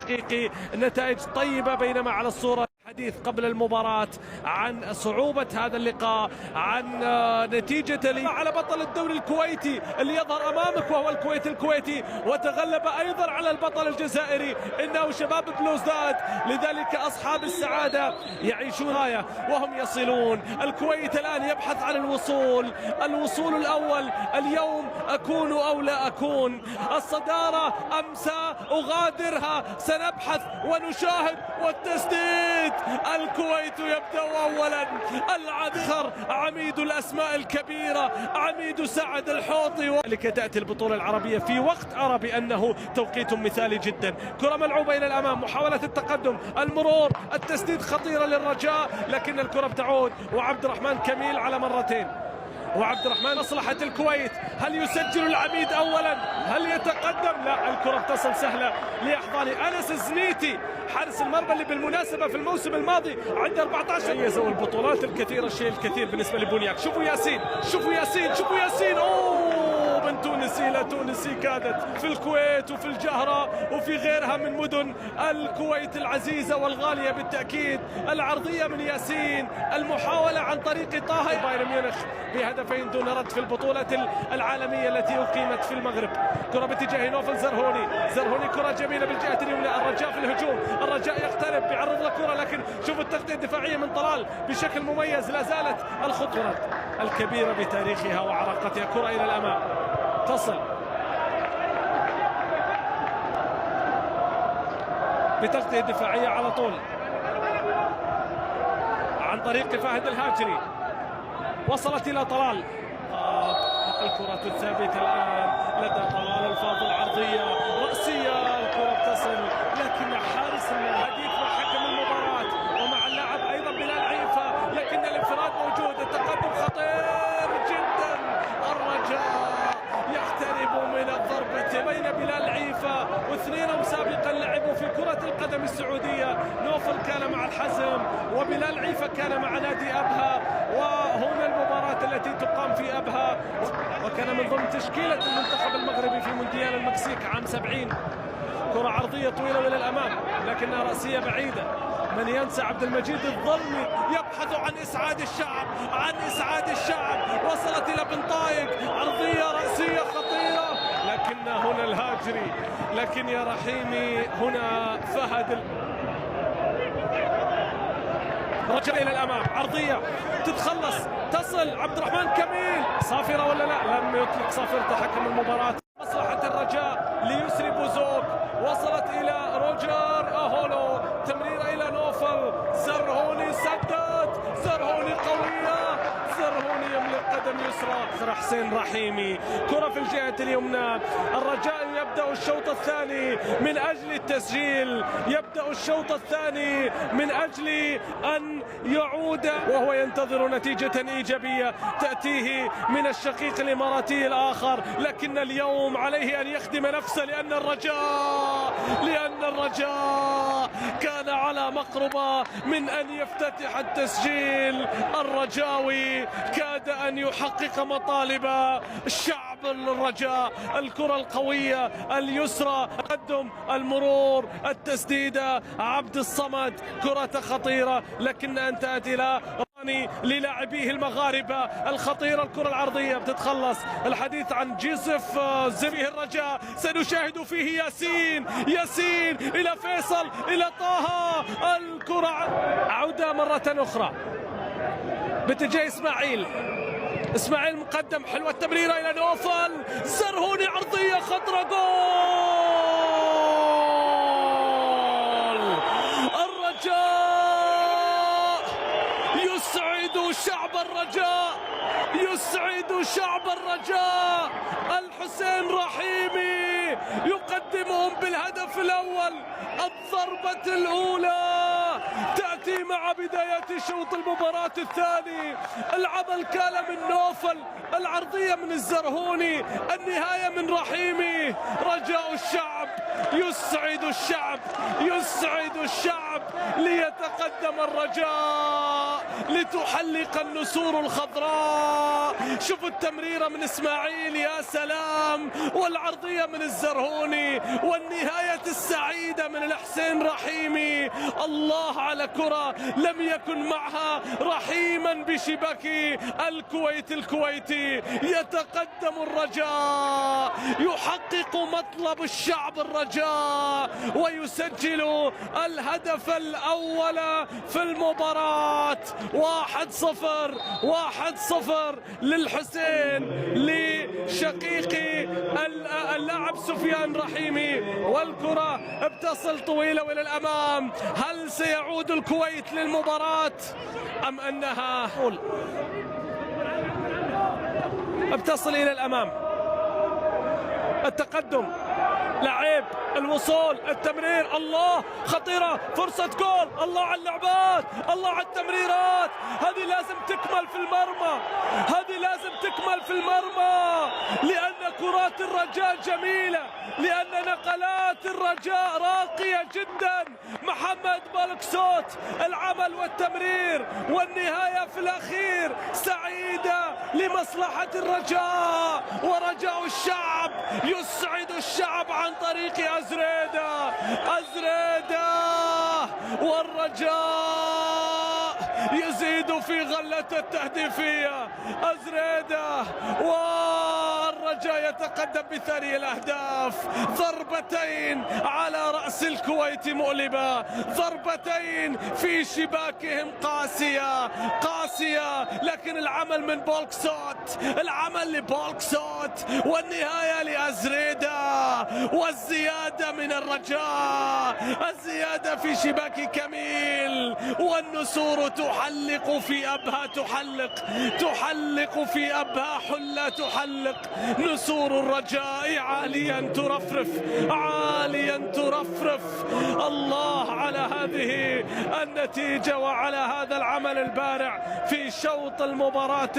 حقيقي نتائج طيبة، بينما على الصورة حديث قبل المباراة عن صعوبة هذا اللقاء، عن نتيجة على بطل الدوري الكويتي اللي يظهر أمامك وهو الكويت الكويتي، وتغلب أيضا على البطل الجزائري إنه شباب بلوزداد. لذلك أصحاب السعادة يعيشون غاية وهم يصلون. الكويت الآن يبحث عن الوصول الأول. اليوم أكون أو لا أكون، الصدارة أم سأغادرها؟ سنبحث ونشاهد. والتسديد، الكويت يبدأ أولا. العذخر عميد الأسماء الكبيرة، عميد سعد الحوطي. ولك تأتي البطولة العربية في وقت أرى بأنه توقيت مثالي جدا. كرة ملعوبة إلى الأمام، محاولة التقدم، المرور، التسديد خطيرة للرجاء، لكن الكرة بتعود وعبد الرحمن كميل على مرتين. وعبد الرحمن مصلحة الكويت، هل يسجل العميد أولا؟ هل يتقدم؟ لا، الكرة بتصل سهلة لأحضان أنس الزنيتي حارس المرمى اللي بالمناسبة في الموسم الماضي عنده 14 ميزة، والبطولات الكثيرة الشيء الكثير بالنسبة لبونياك. شوفوا ياسين، شوفوا ياسين، شوفوا ياسين. أوه، من تونسي لا تونسي كادت في الكويت وفي الجهرة وفي غيرها من مدن الكويت العزيزة والغالية بالتأكيد. العرضية من ياسين، المحاولة عن طريق طه. بايرن ميونخ بهدفين دون رد في البطولة العالمية التي أقيمت في المغرب. كرة باتجاه نوفل زرهوني، كرة جميلة بالجهة اليمنى. الرجاء في الهجوم، الرجاء يقترب، بيعرض له كرة، لكن شوفوا التغطية الدفاعية من طلال بشكل مميز. لا زالت الخطوة الكبيرة بتاريخها وعراقتها. كرة إلى الأمام تصل بتغطية دفاعية على طول عن طريق فهد الهاجري، وصلت إلى طلال. الكرة الثابتة الآن لدى طلال الفاضل، عرضية رأسية، الكرة بتصل، لكن حارس الحديث مع حكم المباراة ومع اللاعب أيضا بلال عيفة، لكن الانفراد موجود. التقدم خطير جدا، الرجاء يقترب من الضربة بين بلال عيفة واثنين سابقا لعبوا في كرة القدم السعودية. نوفل كان مع الحزم وبلال عيفة كان مع نادي أبها، وهنا المباراة التي تقام في أبها، وكان من ضمن تشكيلة المنتخب المغربي في مونديال المكسيك عام 70. كرة عرضية طويلة إلى الأمام لكنها رأسية بعيدة. من ينسى عبد المجيد الظلمي يبحث عن إسعاد الشعب، عن إسعاد الشعب. وصلت إلى بن طايق، عرضية رأسية خطيرة، لكن هنا الهاجري، لكن يا رحيمي هنا فهد رجع إلى الأمام، عرضية تتخلص، تصل عبد الرحمن كميل. صافرة ولا لا؟ لم يطلق صافرة حكم المباراة. مصلحة الرجاء ليسري بوزوك، وصلت إلى روجر أهولو، تمريرة إلى نوفل. زرهوني سدد، زرهوني قوية، زرهوني يملك قدم يسرى. حسين رحيمي، كرة في الجهة اليمنى. الرجاء يبدأ الشوط الثاني من أجل التسجيل، يبدأ الشوط الثاني من أجل أن يعود، وهو ينتظر نتيجة إيجابية تأتيه من الشقيق الإماراتي الآخر، لكن اليوم عليه أن يخدم نفسه، لأن الرجاء كان على مقربة من أن يفتتح التسجيل. الرجاوي كاد أن يحقق مطالب الشعب. الرجاء، الكرة القوية اليسرى، التقدم، المرور، التسديدة، عبد الصمد، كرة خطيرة لكن انتهت إلى للاعبيه المغاربة الخطيرة. الكرة العرضية بتتخلص. الحديث عن جيزف زفيه الرجاء، سنشاهد فيه ياسين إلى فيصل، إلى طه. الكرة عودة مرة أخرى باتجاه إسماعيل مقدم، حلوة التمريرة إلى نوفل. زرهوني، عرضية خطرة، جول. الرجاء يسعد شعب الرجاء، يسعد شعب الرجاء. الحسين رحيمي يقدمهم بالهدف الأول. الضربة الأولى تأتي مع بداية شوط المباراة الثاني. العمل كان من نوفل، العرضية من الزرهوني، النهاية من رحيمي. رجاء الشعب يسعد الشعب، يسعد الشعب ليتقدم الرجاء، لتحلق النسور الخضراء. شوفوا التمريرة من إسماعيل، يا سلام، والعرضية من الزرهوني، والنهاية السعيدة من الحسين رحيمي. الله على كرة لم يكن معها رحيما بشباك الكويتي. يتقدم الرجاء، يحقق مطلب الشعب الرجاء، ويسجل الهدف الأول في المباراة. 1-0 للحسين، لشقيقي اللاعب سفيان رحيمي، والكرة بتصل طويلة وإلى الأمام. هل سيعود الكويت للمباراة أم أنها بتصل إلى الأمام؟ التقدم، لعيب، الوصول، التمرير، الله، خطيرة، فرصة جول، الله على اللعبات، الله على التمريرات. هذه لازم تكمل في المرمى، هذه لازم تكمل في المرمى، لأن كرات الرجاء جميلة، لأن نقلات الرجاء راقية جدا. محمد بالكسوت، العمل والتمرير والنهاية في الأخير سعيدة لمصلحة الرجاء، ورجاء الشعب يسعد الشعب عن طريق أزريدة، والرجاء يزيد في غلة التهديفية. أزريدة، والرجاء يتقدم بثاني الأهداف. ضربتين على رأس الكويت مؤلمة، ضربتين في شباكهم قاسية، لكن العمل من بولكسوت، العمل لبولكسوت، والنهاية لأزريدة، والزيادة من الرجاء، الزيادة في شباك كميل، والنسور تحلق في أبها، تحلق في أبها حلة، تحلق نسور الرجاء عاليا ترفرف. الله على هذه النتيجة وعلى هذا العمل البارع في شوط المباراة.